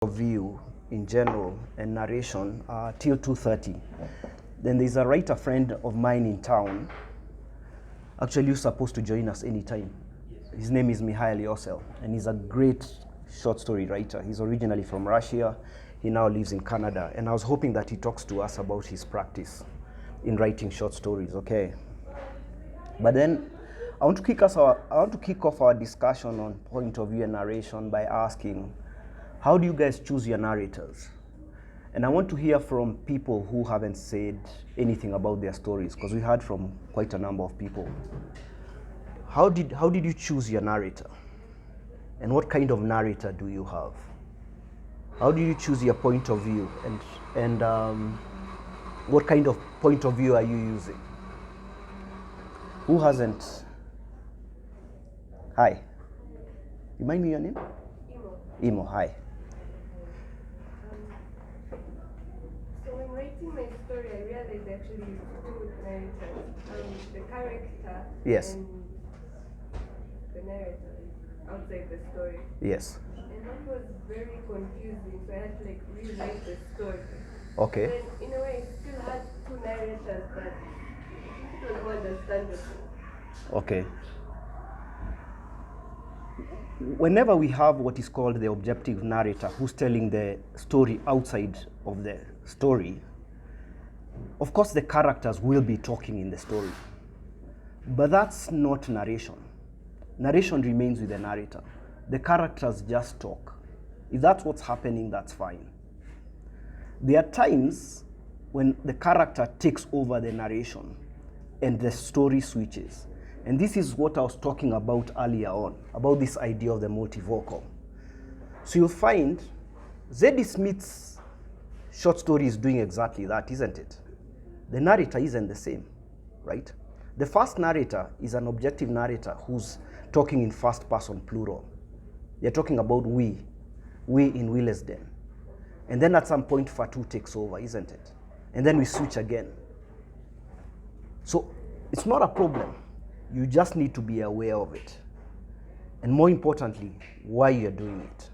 of view in general and narration till 2:30. Then there's a writer friend of mine in town. Actually, you're supposed to join us anytime. His name is Mihail Yosel, and he's a great short story writer. He's originally from Russia. He now lives in Canada, and I was hoping that he talks to us about his practice in writing short stories. Okay. But then I want to kick off our discussion on point of view and narration by asking, how do you guys choose your narrators? And I want to hear from people who haven't said anything about their stories, because we heard from quite a number of people. How did you choose your narrator? And what kind of narrator do you have? How do you choose your point of view? And what kind of point of view are you using? Who hasn't? Hi. Remind me your name? Imo, hi. So when writing my story, I realized actually two narrators. The character Yes. and the narrator outside the story. Yes. And that was very confusing, so I had to rewrite the story. Okay. But in a way, I still had two narrators, but it was more understandable. Okay. Whenever we have what is called the objective narrator who's telling the story outside of the story, of course the characters will be talking in the story. But that's not narration. Narration remains with the narrator. The characters just talk. If that's what's happening, that's fine. There are times when the character takes over the narration and the story switches. And this is what I was talking about earlier on, about this idea of the multivocal. So you'll find Z.D. Smith's short story is doing exactly that, isn't it? The narrator isn't the same, right? The first narrator is an objective narrator who's talking in first person plural. They're talking about we in Willesden. And then at some point Fatu takes over, isn't it? And then we switch again. So it's not a problem. You just need to be aware of it. And more importantly, why you're doing it.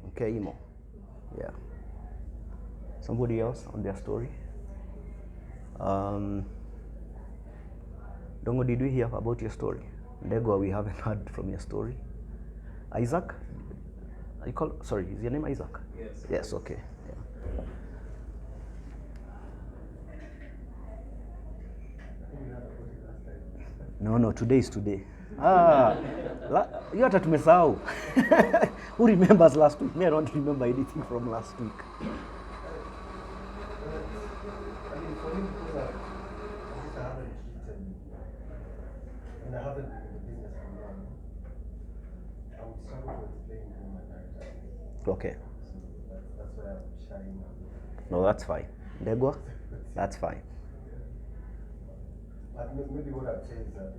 Okay, Imo? Yeah. Somebody else on their story? Dongo, did we hear about your story? Ndegwa, we haven't heard from your story. Isaac? Sorry, is your name Isaac? Yes. Yes, okay. Yeah. No, today is today. You hata tumesahau. Who remembers last week? Me, I don't remember anything from last week. I mean, for me, because I haven't written, and I haven't been in the business for long, I would struggle to explain who my character is. Okay. So that's why I'm shying now. No, that's fine. Ndegwa? That's fine. But maybe what I'd say is that,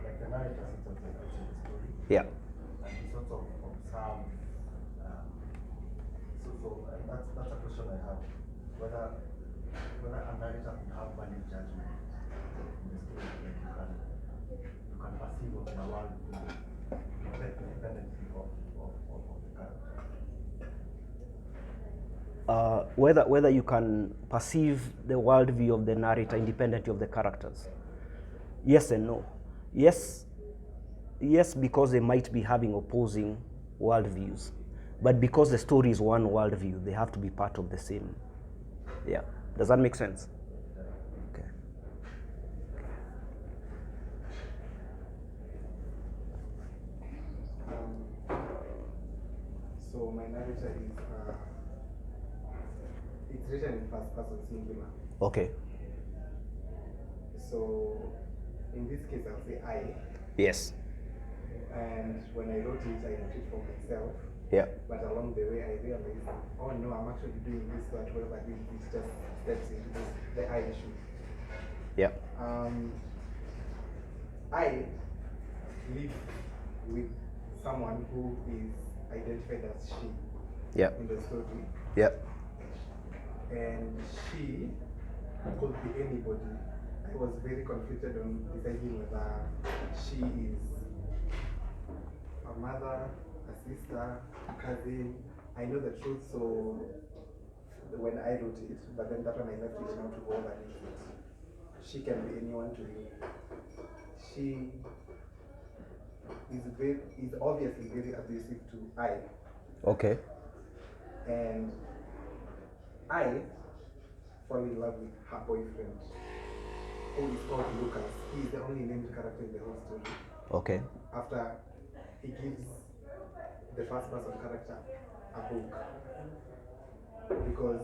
like the narrator sits outside the story. Yeah. And he sort of observe. And that's a question I have. Whether a narrator can have valid judgment in the story, like you can perceive of the world independently of the character. Whether you can perceive the worldview of the narrator independently of the characters. Yes and no. Yes, because they might be having opposing worldviews. But because the story is one worldview, they have to be part of the same. Yeah. Does that make sense? Okay. So my narrator is it's written in first person singular. Okay. So in this case I'll say I. Yes. And when I wrote it, I wrote it for myself. Yeah. But along the way I realized, oh no, I'm actually doing this, that whatever I did, it just steps into the I issue. Yeah. I live with someone who is identified as she Yeah. in the story. Yeah. And she could be anybody. I was very conflicted on deciding whether she is a mother, a sister, a cousin, I know the truth, so when I wrote it, but then that one I left it now to go over it. She can be anyone to you. She is obviously very abusive to I, Okay. and I fall in love with her boyfriend, who is called Lucas. He is the only named character in the whole story. Okay. After he gives the first person character a book, because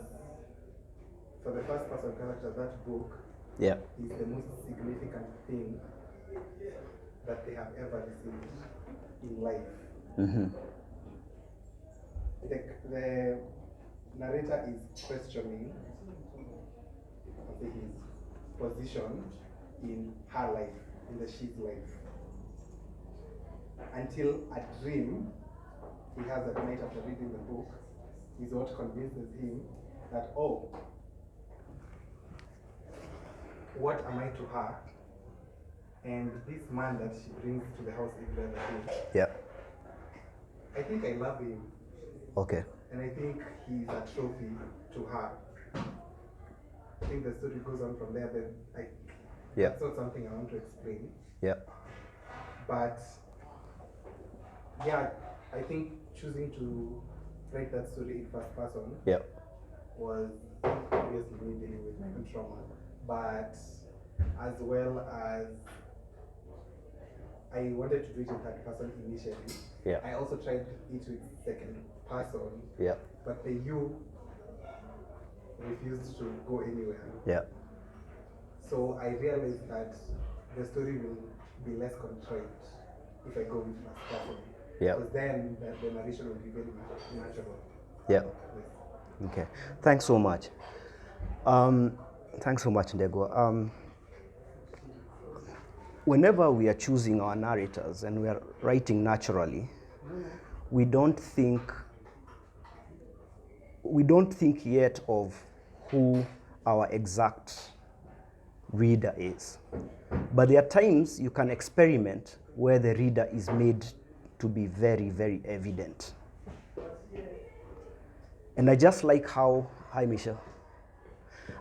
for the first person character, that book Yeah. is the most significant thing that they have ever received in life. Mm-hmm. The narrator is questioning his position in her life, in the she's life, until a dream he has at night after reading the book is what convinces him that, oh, what am I to her? And this man that she brings to the house every other day, Yeah. I think I love him, Okay. and I think he's a trophy to her. I think the story goes on from there. Yeah. That's not something I want to explain. Yeah. But yeah, I think choosing to write that story in first person Yeah. was obviously me dealing with my own trauma, but as well as I wanted to do it in third person initially. Yeah. I also tried it with second person, Yeah. but the you refused to go anywhere. Yeah. So I realized that the story will be less contrived if I go with first person. Yeah. Because then the narration will be very natural. Yeah. Yes. Okay. Thanks so much. Thanks so much, Ndego. Whenever we are choosing our narrators and we are writing naturally, we don't think yet of who our exact reader is. But there are times you can experiment where the reader is made to be very, very evident. And I just like how, hi Misha,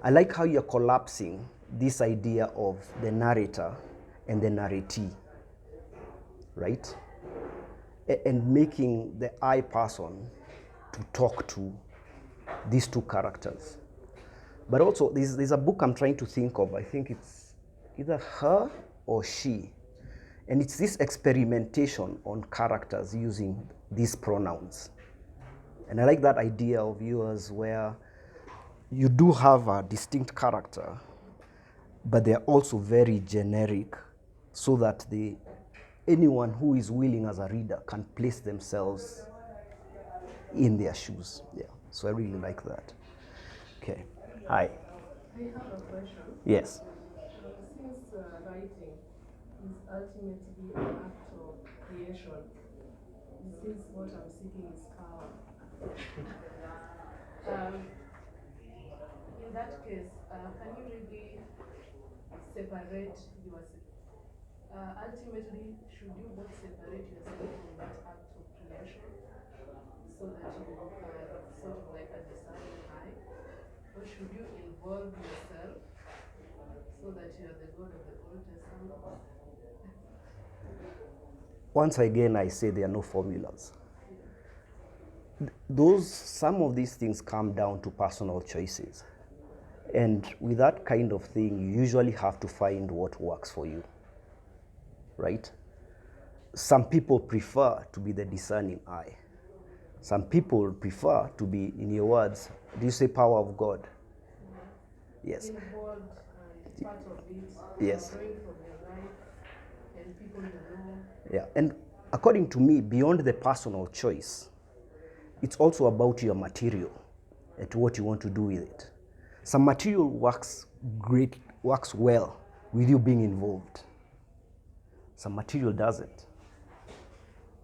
I like how you're collapsing this idea of the narrator and the narratee, right? And making the I person to talk to these two characters. But also, there's a book I'm trying to think of. I think it's either her or she. And it's this experimentation on characters using these pronouns. And I like that idea of yours where you do have a distinct character, but they're also very generic so that anyone who is willing as a reader can place themselves in their shoes. Yeah, so I really like that. Okay, hi. I have a question. Yes. Since writing is ultimately an act of creation, since what I'm seeking is power, in that case, can you really separate ultimately, should you both separate yourself from that act of creation so that you are sort of like a discerning eye? Or should you involve yourself so that you are the God of the Old Testament? Once again, I say there are no formulas. Some of these things come down to personal choices. And with that kind of thing, you usually have to find what works for you, right? Some people prefer to be the discerning eye. Some people prefer to be, in your words, do you say power of God? Yes. Involved, it's part of it. Yes. Drawing from your life and people you know. Yeah, and according to me, beyond the personal choice, it's also about your material and what you want to do with it. Some material works well with you being involved. Some material doesn't,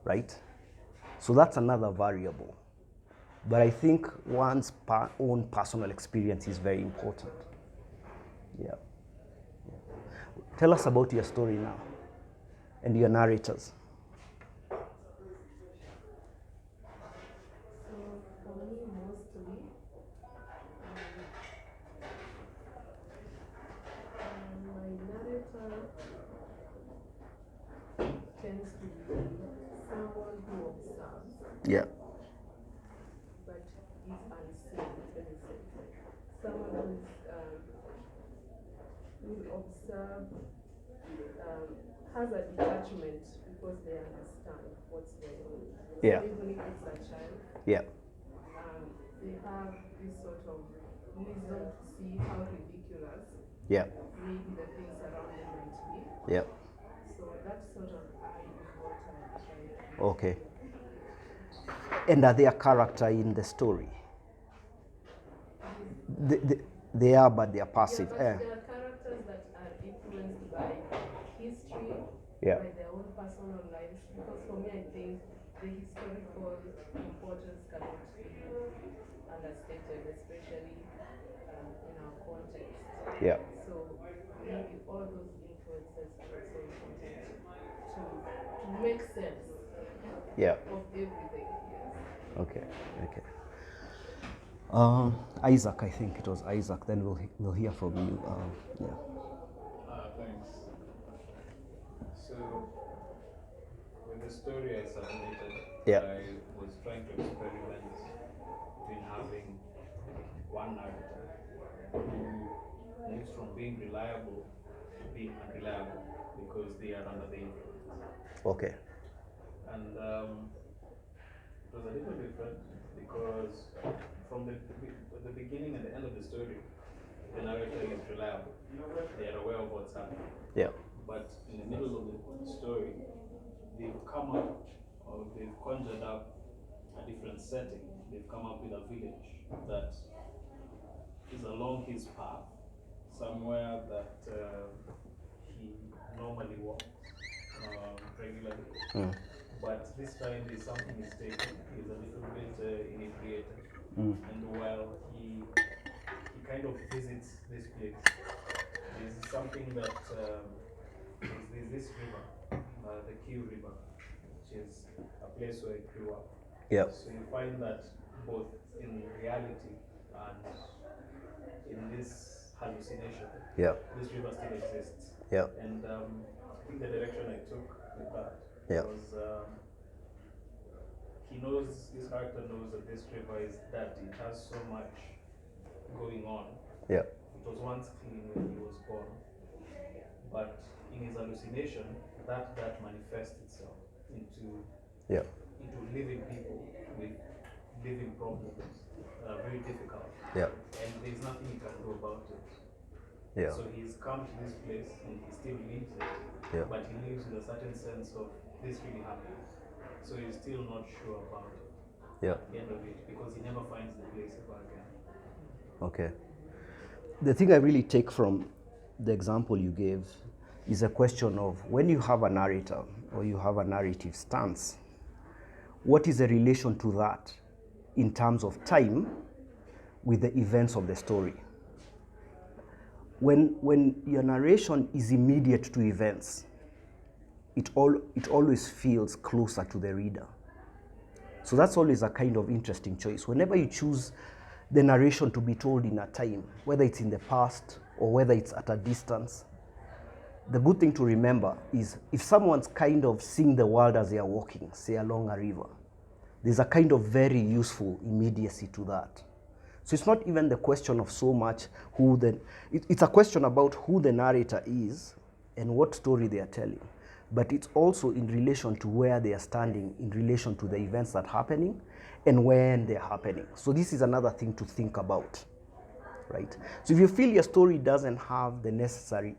right? So that's another variable. But I think one's own personal experience is very important. Yeah. Tell us about your story now and your narrators. So Yeah. but is unseen. Let me say, someone who will observe, has a detachment because they understand what's going on. Yeah. So even if it's a child, Yeah. they have this sort of wisdom to see how ridiculous Yeah. maybe the things around them might be. Yeah. So that sort of eye is what I try to. Okay. And are they a character in the story? They are, but they are passive. Yeah, but there are characters that are influenced by history, Yeah. by their own personal lives. Because for me, I think the historical importance cannot be understated, especially in our context. Yeah. So maybe all those influences are also important to make sense Yeah. of everything. Yes. Okay. Okay. Isaac, I think it was Isaac. Then we'll hear from you. Yeah. Thanks. So, with the story I submitted, Yeah. I was trying to experiment in having one narrator who moves from being reliable to being unreliable because they are under the influence. Okay. And it was a little different because from the beginning and the end of the story, the narrator is reliable. They are aware of what's happening. Yeah. But in the middle of the story, they've come up or they've conjured up a different setting. They've come up with a village that is along his path, somewhere that he normally walks regularly. But this time there's something mistaken. He's a little bit inebriated. And while he kind of visits this place, there's something that there's this river, the Q River, which is a place where I grew up. Yeah. So you find that both in reality and in this hallucination, Yeah. this river still exists. Yeah. And I think the direction I took with that Yeah. was this character knows that this river is dirty. It has so much going on. Yeah. It was once clean when he was born, but in his hallucination, that manifests itself into Yeah. living people with living problems that are very difficult. Yeah. And there's nothing he can do about it. Yeah. So he's come to this place and he still lives it, Yeah. but he lives with a certain sense of this really happened. So he's still not sure about it Yeah. at the end of it because he never finds the place ever again. Okay. The thing I really take from the example you gave is a question of when you have a narrator or you have a narrative stance, what is the relation to that in terms of time with the events of the story? When your narration is immediate to events, it always feels closer to the reader. So that's always a kind of interesting choice. Whenever you choose the narration to be told in a time, whether it's in the past or whether it's at a distance, the good thing to remember is if someone's kind of seeing the world as they are walking, say along a river, there's a kind of very useful immediacy to that. So it's not even the question of so much it's a question about who the narrator is and what story they are telling. But it's also in relation to where they are standing, in relation to the events that are happening and when they're happening. So this is another thing to think about, right? So if you feel your story doesn't have the necessary